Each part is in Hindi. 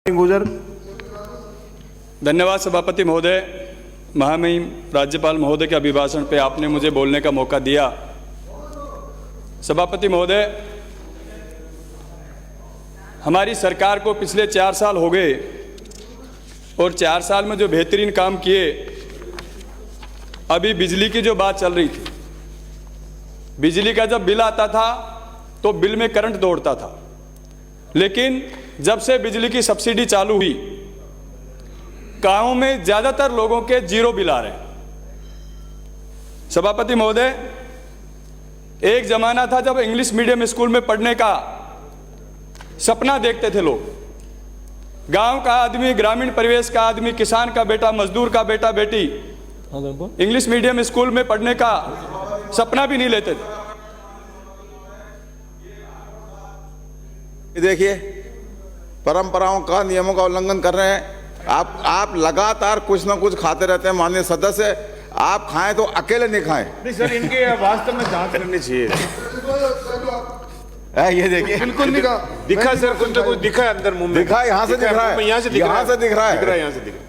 गुजर। धन्यवाद सभापति महोदय। महामहिम राज्यपाल महोदय के अभिभाषण पे आपने मुझे बोलने का मौका दिया। सभापति महोदय, हमारी सरकार को पिछले 4 साल हो गए और 4 साल में जो बेहतरीन काम किए, अभी बिजली की जो बात चल रही थी, बिजली का जब बिल आता था तो बिल में करंट दौड़ता था, लेकिन जब से बिजली की सब्सिडी चालू हुई, गांवों में ज्यादातर लोगों के 0 बिल आ रहे हैं। सभापति महोदय, एक जमाना था जब इंग्लिश मीडियम स्कूल में पढ़ने का सपना देखते थे लोग। गांव का आदमी, ग्रामीण परिवेश का आदमी, किसान का बेटा, मजदूर का बेटा बेटी इंग्लिश मीडियम स्कूल में पढ़ने का सपना भी नहीं लेते थे। देखिए, परंपराओं का, नियमों का उल्लंघन कर रहे हैं। आप लगातार कुछ ना कुछ खाते रहते हैं। माननीय सदस्य, आप खाएं तो अकेले नहीं खाएं। नहीं सर, इनके वास्तव में जांच करनी चाहिए। ये देखिए, बिल्कुल नहीं कहा, दिखा सर, कुछ ना कुछ दिखा है अंदर मुंह में। दिखा, यहाँ से दिख रहा है, यहाँ से दिख रहा है, यहाँ से दिख रहा है, यहाँ से दिख रहा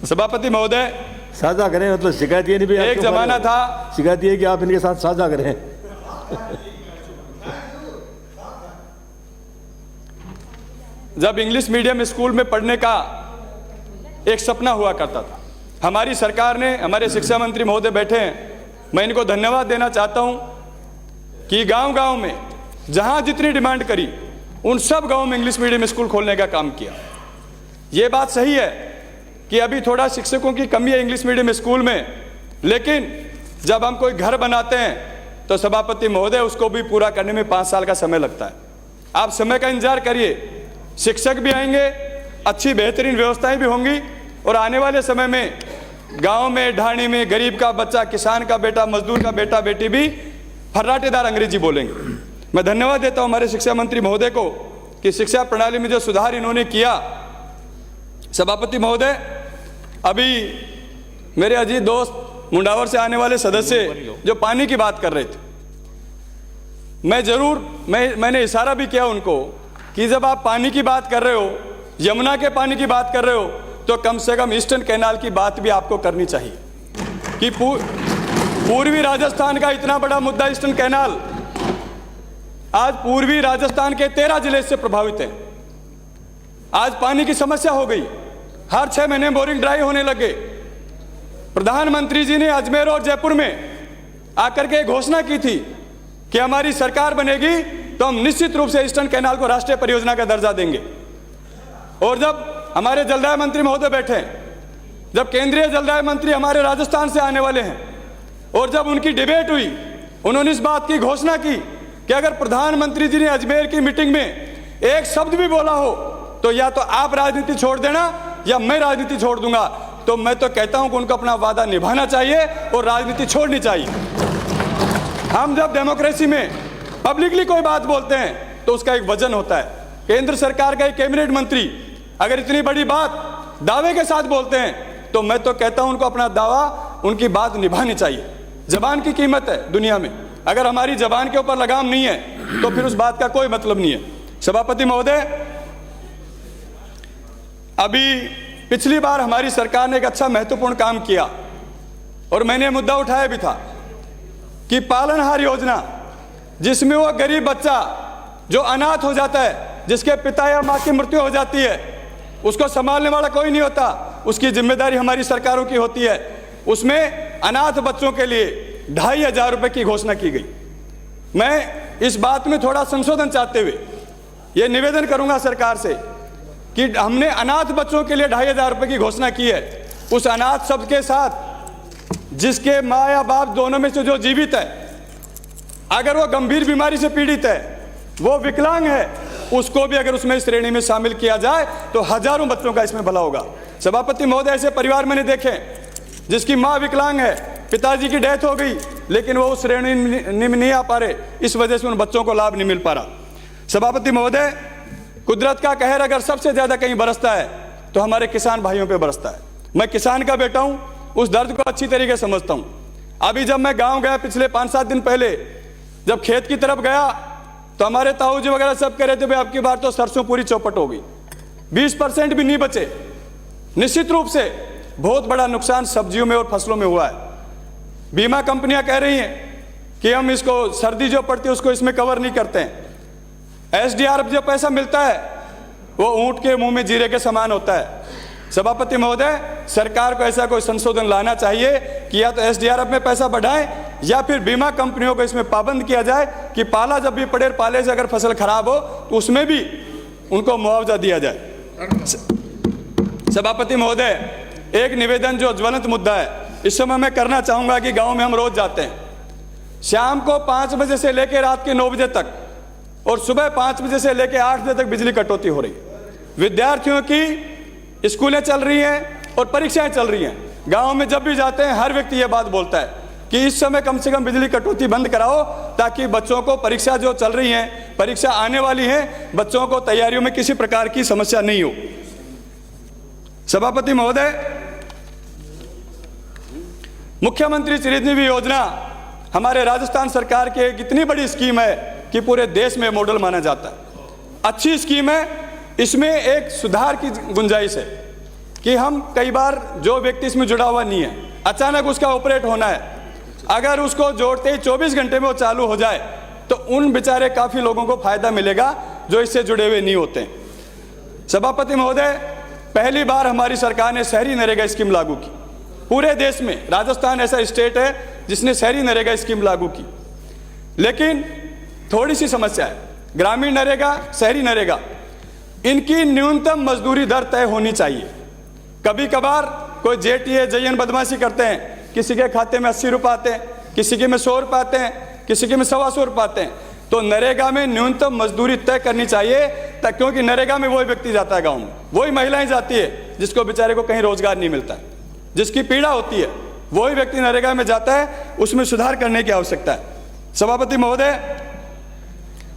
है। सभापति महोदय, साझा करें, मतलब शिकायत ये नहीं भी एक जमाना था, शिकायत ये कि आप इनके साथ साझा करें। जब इंग्लिश मीडियम स्कूल में पढ़ने का एक सपना हुआ करता था, हमारी सरकार ने, हमारे शिक्षा मंत्री महोदय बैठे हैं, मैं इनको धन्यवाद देना चाहता हूं कि गांव-गांव में जहां जितनी डिमांड करी, उन सब गांवों में इंग्लिश मीडियम स्कूल खोलने का काम किया। ये बात सही है कि अभी थोड़ा शिक्षकों की कमी है इंग्लिश मीडियम स्कूल में, लेकिन जब हम कोई घर बनाते हैं तो सभापति महोदय, उसको भी पूरा करने में 5 साल का समय लगता है। आप समय का इंतजार करिए, शिक्षक भी आएंगे, अच्छी बेहतरीन व्यवस्थाएं भी होंगी, और आने वाले समय में गांव में, ढाणी में गरीब का बच्चा, किसान का बेटा, मजदूर का बेटा बेटी भी फर्राटेदार अंग्रेजी बोलेंगे। मैं धन्यवाद देता हूं हमारे शिक्षा मंत्री महोदय को कि शिक्षा प्रणाली में जो सुधार इन्होंने किया। सभापति महोदय, अभी मेरे अजीत दोस्त मुंडावर से आने वाले सदस्य जो पानी की बात कर रहे थे, मैंने इशारा भी किया उनको कि जब आप पानी की बात कर रहे हो, यमुना के पानी की बात कर रहे हो, तो कम से कम ईस्टर्न कैनाल की बात भी आपको करनी चाहिए कि पूर्वी राजस्थान का इतना बड़ा मुद्दा ईस्टर्न कैनाल, आज पूर्वी राजस्थान के 13 जिले से प्रभावित हैं। आज पानी की समस्या हो गई, हर 6 महीने बोरिंग ड्राई होने लगे। प्रधानमंत्री जी ने अजमेर और जयपुर में आकर के घोषणा की थी कि हमारी सरकार बनेगी तो हम निश्चित रूप से ईस्टर्न कैनाल को राष्ट्रीय परियोजना का दर्जा देंगे। और जब हमारे जलदाय मंत्री महोदय बैठे हैं, जब केंद्रीय जलदाय मंत्री हमारे राजस्थान से आने वाले हैं, और जब उनकी डिबेट हुई, उन्होंने इस बात की घोषणा की कि अगर प्रधानमंत्री जी ने अजमेर की मीटिंग में एक शब्द भी बोला हो तो या तो आप राजनीति छोड़ देना या मैं राजनीति छोड़ दूंगा। तो मैं तो कहता हूं कि उनको अपना वादा निभाना चाहिए और राजनीति छोड़नी चाहिए। हम जब डेमोक्रेसी में पब्लिकली कोई बात बोलते हैं तो उसका एक वजन होता है। केंद्र सरकार का एक कैबिनेट मंत्री अगर इतनी बड़ी बात दावे के साथ बोलते हैं तो मैं तो कहता हूं उनको अपना दावा, उनकी बात निभानी चाहिए। जबान की कीमत है दुनिया में, अगर हमारी जबान के ऊपर लगाम नहीं है तो फिर उस बात का कोई मतलब नहीं है। सभापति महोदय, अभी पिछली बार हमारी सरकार ने एक अच्छा महत्वपूर्ण काम किया और मैंने मुद्दा उठाया भी था कि पालनहार योजना, जिसमें वो गरीब बच्चा जो अनाथ हो जाता है, जिसके पिता या मां की मृत्यु हो जाती है, उसको संभालने वाला कोई नहीं होता, उसकी जिम्मेदारी हमारी सरकारों की होती है। उसमें अनाथ बच्चों के लिए 2500 रुपए की घोषणा की गई। मैं इस बात में थोड़ा संशोधन चाहते हुए यह निवेदन करूंगा सरकार से कि हमने अनाथ बच्चों के लिए 2500 रुपए की घोषणा की है। उस अनाथ शब्द के साथ जिसके माँ या बाप दोनों में से जो जीवित है, अगर वो गंभीर बीमारी से पीड़ित है, वो विकलांग है, उसको भी अगर उसमें श्रेणी में शामिल किया जाए तो हजारों बच्चों का इसमें भला होगा। सभापति महोदय, ऐसे परिवार मैंने देखे जिसकी माँ विकलांग है, पिताजी की डेथ हो गई, लेकिन वो उस श्रेणी में नहीं आ पा रहे, इस वजह से उन बच्चों को लाभ नहीं मिल पा रहा। सभापति महोदय, कुदरत का कहर अगर सबसे ज्यादा कहीं बरसता है तो हमारे किसान भाइयों पे बरसता है। मैं किसान का बेटा हूं, उस दर्द को अच्छी तरीके से समझता हूं। अभी जब मैं गांव गया पिछले 5-7 दिन पहले, जब खेत की तरफ गया तो हमारे ताऊ जी वगैरह सब कह रहे थे भाई आपकी बार तो सरसों पूरी चौपट हो गई, 20% भी नहीं बचे। निश्चित रूप से बहुत बड़ा नुकसान सब्जियों में और फसलों में हुआ है। बीमा कंपनियां कह रही हैं कि हम इसको सर्दी जो पड़ती है उसको इसमें कवर नहीं करते हैं। एसडीआरएफ जो पैसा मिलता है वो ऊंट के मुंह में जीरे के समान होता है। सभापति महोदय, सरकार को ऐसा कोई संशोधन लाना चाहिए कि या तो एसडीआरएफ में पैसा बढ़ाएं या फिर बीमा कंपनियों को इसमें पाबंद किया जाए कि पाला जब भी पड़े, पाले से अगर फसल खराब हो तो उसमें भी उनको मुआवजा दिया जाए। सभापति महोदय, एक निवेदन जो ज्वलंत मुद्दा है इस समय मैं करना चाहूंगा कि गांव में हम रोज जाते हैं, शाम को 5 बजे से लेकर रात के 9 बजे तक और सुबह 5 बजे से लेकर 8 बजे तक बिजली कटौती हो रही है। विद्यार्थियों की स्कूलें चल रही हैं और परीक्षाएं चल रही हैं। गांव में जब भी जाते हैं हर व्यक्ति ये बात बोलता है कि इस समय कम से कम बिजली कटौती बंद कराओ ताकि बच्चों को परीक्षा जो चल रही है, परीक्षा आने वाली है, बच्चों को तैयारियों में किसी प्रकार की समस्या नहीं हो। सभापति महोदय, मुख्यमंत्री चिरंजीवी योजना हमारे राजस्थान सरकार की एक इतनी बड़ी स्कीम है कि पूरे देश में मॉडल माना जाता है। अच्छी स्कीम है। इसमें एक सुधार की गुंजाइश है कि हम कई बार जो व्यक्ति इसमें जुड़ा हुआ नहीं है, अचानक उसका ऑपरेट होना है, अगर उसको जोड़ते ही 24 घंटे में वो चालू हो जाए तो उन बेचारे काफी लोगों को फायदा मिलेगा जो इससे जुड़े हुए नहीं होते। सभापति महोदय, पहली बार हमारी सरकार ने शहरी नरेगा स्कीम लागू की। पूरे देश में राजस्थान ऐसा स्टेट है जिसने शहरी नरेगा स्कीम लागू की, लेकिन थोड़ी सी समस्या है। ग्रामीण नरेगा, शहरी नरेगा, इनकी न्यूनतम मजदूरी दर तय होनी चाहिए। कभी कभार कोई जेटीए जयन बदमाशी करते हैं, किसी के खाते में 80 रुपये आते हैं, किसी के में 100 रुपये आते हैं, किसी के में 125 रुपये आते हैं। तो नरेगा में न्यूनतम मजदूरी तय करनी चाहिए, क्योंकि नरेगा में वही व्यक्ति जाता है गाँव में, वही महिलाएं जाती है जिसको बेचारे को कहीं रोजगार नहीं मिलता है, जिसकी पीड़ा होती है, वही व्यक्ति नरेगा में जाता है। उसमें सुधार करने की आवश्यकता है। सभापति महोदय,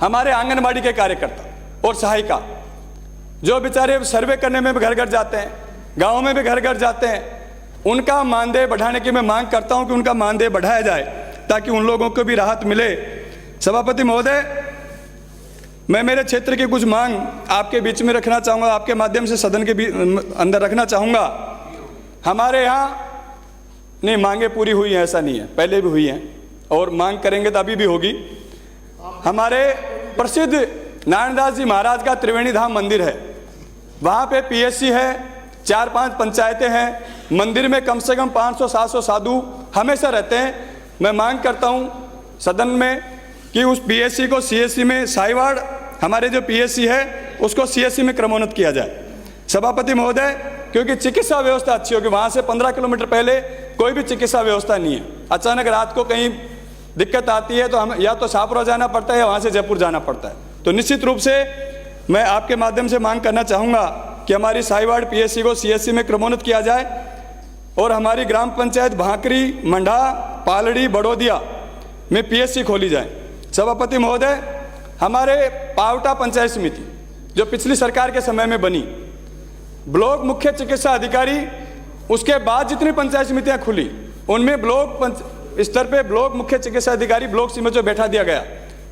हमारे आंगनबाड़ी के कार्यकर्ता और सहायिका जो बेचारे सर्वे करने में भी घर घर जाते हैं, गांव में भी घर घर जाते हैं, उनका मानदेय बढ़ाने की मैं मांग करता हूं कि उनका मानदेय बढ़ाया जाए ताकि उन लोगों को भी राहत मिले। सभापति महोदय, मैं मेरे क्षेत्र की कुछ मांग आपके बीच में रखना चाहूँगा, आपके माध्यम से सदन के अंदर रखना चाहूँगा। हमारे यहाँ नहीं मांगे पूरी हुई हैं ऐसा नहीं है, पहले भी हुई हैं और मांग करेंगे तो अभी भी होगी। हमारे प्रसिद्ध नारायणदास जी महाराज का त्रिवेणी धाम मंदिर है, वहाँ पे पीएससी है, 4-5 पंचायतें हैं, मंदिर में कम से कम 500-700 साधु हमेशा रहते हैं। मैं मांग करता हूँ सदन में कि उस पीएससी को सीएससी में, साहिवाड़ हमारे जो पीएससी है उसको सीएससी में क्रमोन्नत किया जाए। सभापति महोदय, क्योंकि चिकित्सा व्यवस्था अच्छी होगी, वहाँ से 15 किलोमीटर पहले कोई भी चिकित्सा व्यवस्था नहीं है। अचानक रात को कहीं दिक्कत आती है तो हम या तो शाहपुरा जाना पड़ता है या वहाँ से जयपुर जाना पड़ता है। तो निश्चित रूप से मैं आपके माध्यम से मांग करना चाहूँगा कि हमारी साहिवाड़ पीएससी को सीएससी में क्रमोन्नत किया जाए और हमारी ग्राम पंचायत भांकरी, मंडा, पालड़ी, बड़ोदिया में पीएससी खोली जाए। सभापति महोदय, हमारे पावटा पंचायत समिति जो पिछली सरकार के समय में बनी, ब्लॉक मुख्य चिकित्सा अधिकारी, उसके बाद जितनी पंचायत समितियां खुली उनमें ब्लॉक स्तर पे ब्लॉक मुख्य चिकित्सा अधिकारी ब्लॉक सी में जो बैठा दिया गया,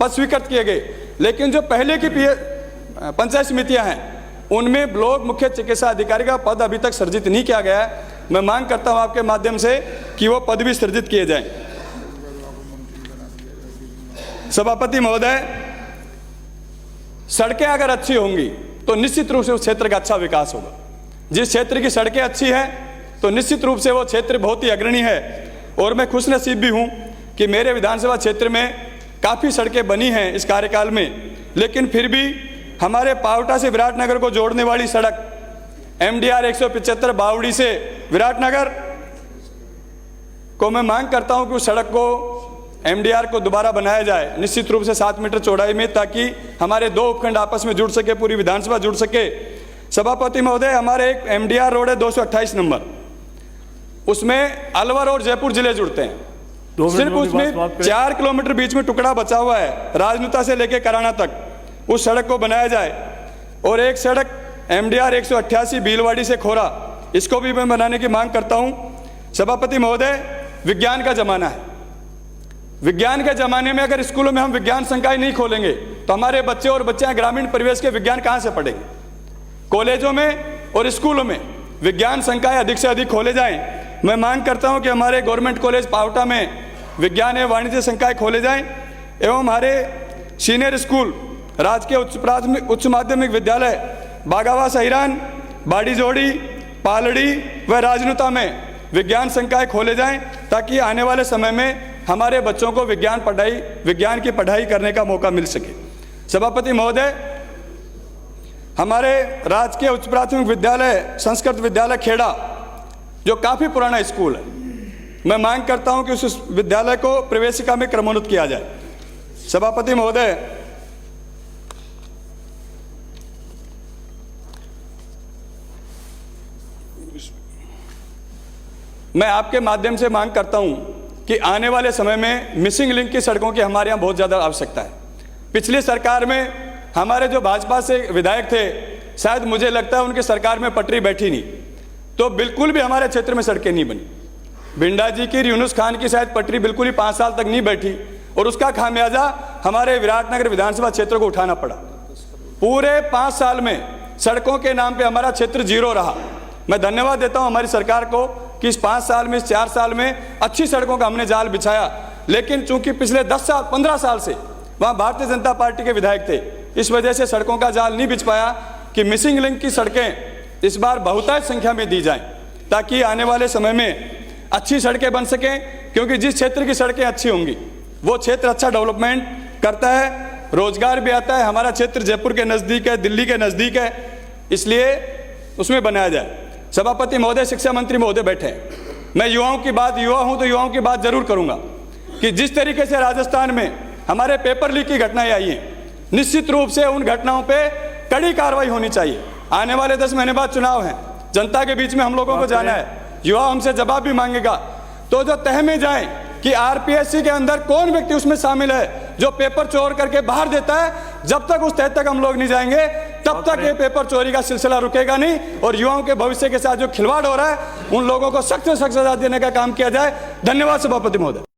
पद स्वीकृत किए गए। लेकिन जो पहले की पंचायत समितियां हैं उनमें ब्लॉक मुख्य चिकित्सा अधिकारी का पद अभी तक सृजित नहीं किया गया है। मैं मांग करता हूं आपके माध्यम से कि वो पद भी सृजित किए जाएं। सभापति महोदय, सड़कें अगर अच्छी होंगी तो निश्चित रूप से उस क्षेत्र का अच्छा विकास होगा। जिस क्षेत्र की सड़कें अच्छी हैं तो निश्चित रूप से वो क्षेत्र बहुत ही अग्रणी है। और मैं खुशनसीब भी हूं कि मेरे विधानसभा क्षेत्र में काफ़ी सड़कें बनी हैं इस कार्यकाल में, लेकिन फिर भी हमारे पावटा से विराटनगर को जोड़ने वाली सड़क MDR 175 बावड़ी से विराटनगर को मैं मांग करता हूं कि उस सड़क को MDR को दोबारा बनाया जाए, निश्चित रूप से 7 मीटर चौड़ाई में, ताकि हमारे 2 उपखंड आपस में जुड़ सके, पूरी विधानसभा जुड़ सके। सभापति महोदय, हमारे एक MDR रोड है 228 नंबर, उसमें अलवर और जयपुर जिले जुड़ते हैं। सिर्फ उसमें 4 किलोमीटर बीच में टुकड़ा बचा हुआ है, राजनुता से लेकर कराना तक। उस सड़क को बनाया जाए। और एक सड़क MDR 188 भीलवाड़ी से खोरा, इसको भी मैं बनाने की मांग करता हूं। सभापति महोदय, विज्ञान का जमाना है। विज्ञान के जमाने में अगर स्कूलों में हम विज्ञान संकाय नहीं खोलेंगे तो हमारे बच्चे और बच्चियां ग्रामीण परिवेश के विज्ञान कहाँ से पढ़ेंगे? कॉलेजों में और स्कूलों में विज्ञान संकाय अधिक से अधिक खोले जाएं। मैं मांग करता हूं कि हमारे गवर्नमेंट कॉलेज पावटा में विज्ञान एवं वाणिज्य संकाय खोले जाएं एवं हमारे सीनियर स्कूल राजकीय उच्च माध्यमिक विद्यालय बागावा सहिरान, बाड़ी जोड़ी, पालड़ी व राजनुता में विज्ञान संकाय खोले जाएं ताकि आने वाले समय में हमारे बच्चों को विज्ञान की पढ़ाई करने का मौका मिल सके। सभापति महोदय, हमारे राजकीय उच्च प्राथमिक विद्यालय संस्कृत विद्यालय खेड़ा जो काफ़ी पुराना स्कूल है, मैं मांग करता हूं कि उस विद्यालय को प्रवेशिका में क्रमोन्नत किया जाए। सभापति महोदय, मैं आपके माध्यम से मांग करता हूं कि आने वाले समय में मिसिंग लिंक की सड़कों की हमारे यहाँ बहुत ज़्यादा आवश्यकता है। पिछली सरकार में हमारे जो भाजपा से विधायक थे, शायद मुझे लगता है उनकी सरकार में पटरी बैठी नहीं, तो बिल्कुल भी हमारे क्षेत्र में सड़कें नहीं बनी। भिंडा जी की, यूनुस खान की शायद पटरी बिल्कुल ही 5 साल तक नहीं बैठी और उसका खामियाजा हमारे विराटनगर विधानसभा क्षेत्र को उठाना पड़ा। पूरे 5 साल में सड़कों के नाम पे हमारा क्षेत्र जीरो रहा। मैं धन्यवाद देता हूं हमारी सरकार को कि इस 5 साल में, इस 4 साल में अच्छी सड़कों का हमने जाल बिछाया, लेकिन चूंकि पिछले 10 साल 15 साल से वहाँ भारतीय जनता पार्टी के विधायक थे, इस वजह से सड़कों का जाल नहीं बिछ पाया कि मिसिंग लिंक की सड़कें इस बार बहुतायत संख्या में दी जाएं ताकि आने वाले समय में अच्छी सड़कें बन सकें। क्योंकि जिस क्षेत्र की सड़कें अच्छी होंगी वो क्षेत्र अच्छा डेवलपमेंट करता है, रोजगार भी आता है। हमारा क्षेत्र जयपुर के नज़दीक है, दिल्ली के नज़दीक है, इसलिए उसमें बनाया जाए। सभापति महोदय, शिक्षा मंत्री महोदय बैठे हैं, मैं युवा हूं तो युवाओं की बात जरूर करूंगा कि जिस तरीके से राजस्थान में हमारे पेपर लीक की घटनाएं आई हैं, निश्चित रूप से उन घटनाओं पे कड़ी कार्रवाई होनी चाहिए। आने वाले 10 महीने बाद चुनाव हैं, जनता के बीच में हम लोगों को जाना है, युवा हमसे जवाब भी मांगेगा। तो जो तह में जाए कि आरपीएससी के अंदर कौन व्यक्ति उसमें शामिल है जो पेपर चोर करके बाहर देता है, जब तक उस तह तक हम लोग नहीं जाएंगे तब तक ये पेपर चोरी का सिलसिला रुकेगा नहीं और युवाओं के भविष्य के साथ जो खिलवाड़ हो रहा है उन लोगों को सख्त से सख्त सजा देने का काम किया जाए। धन्यवाद सभापति महोदय।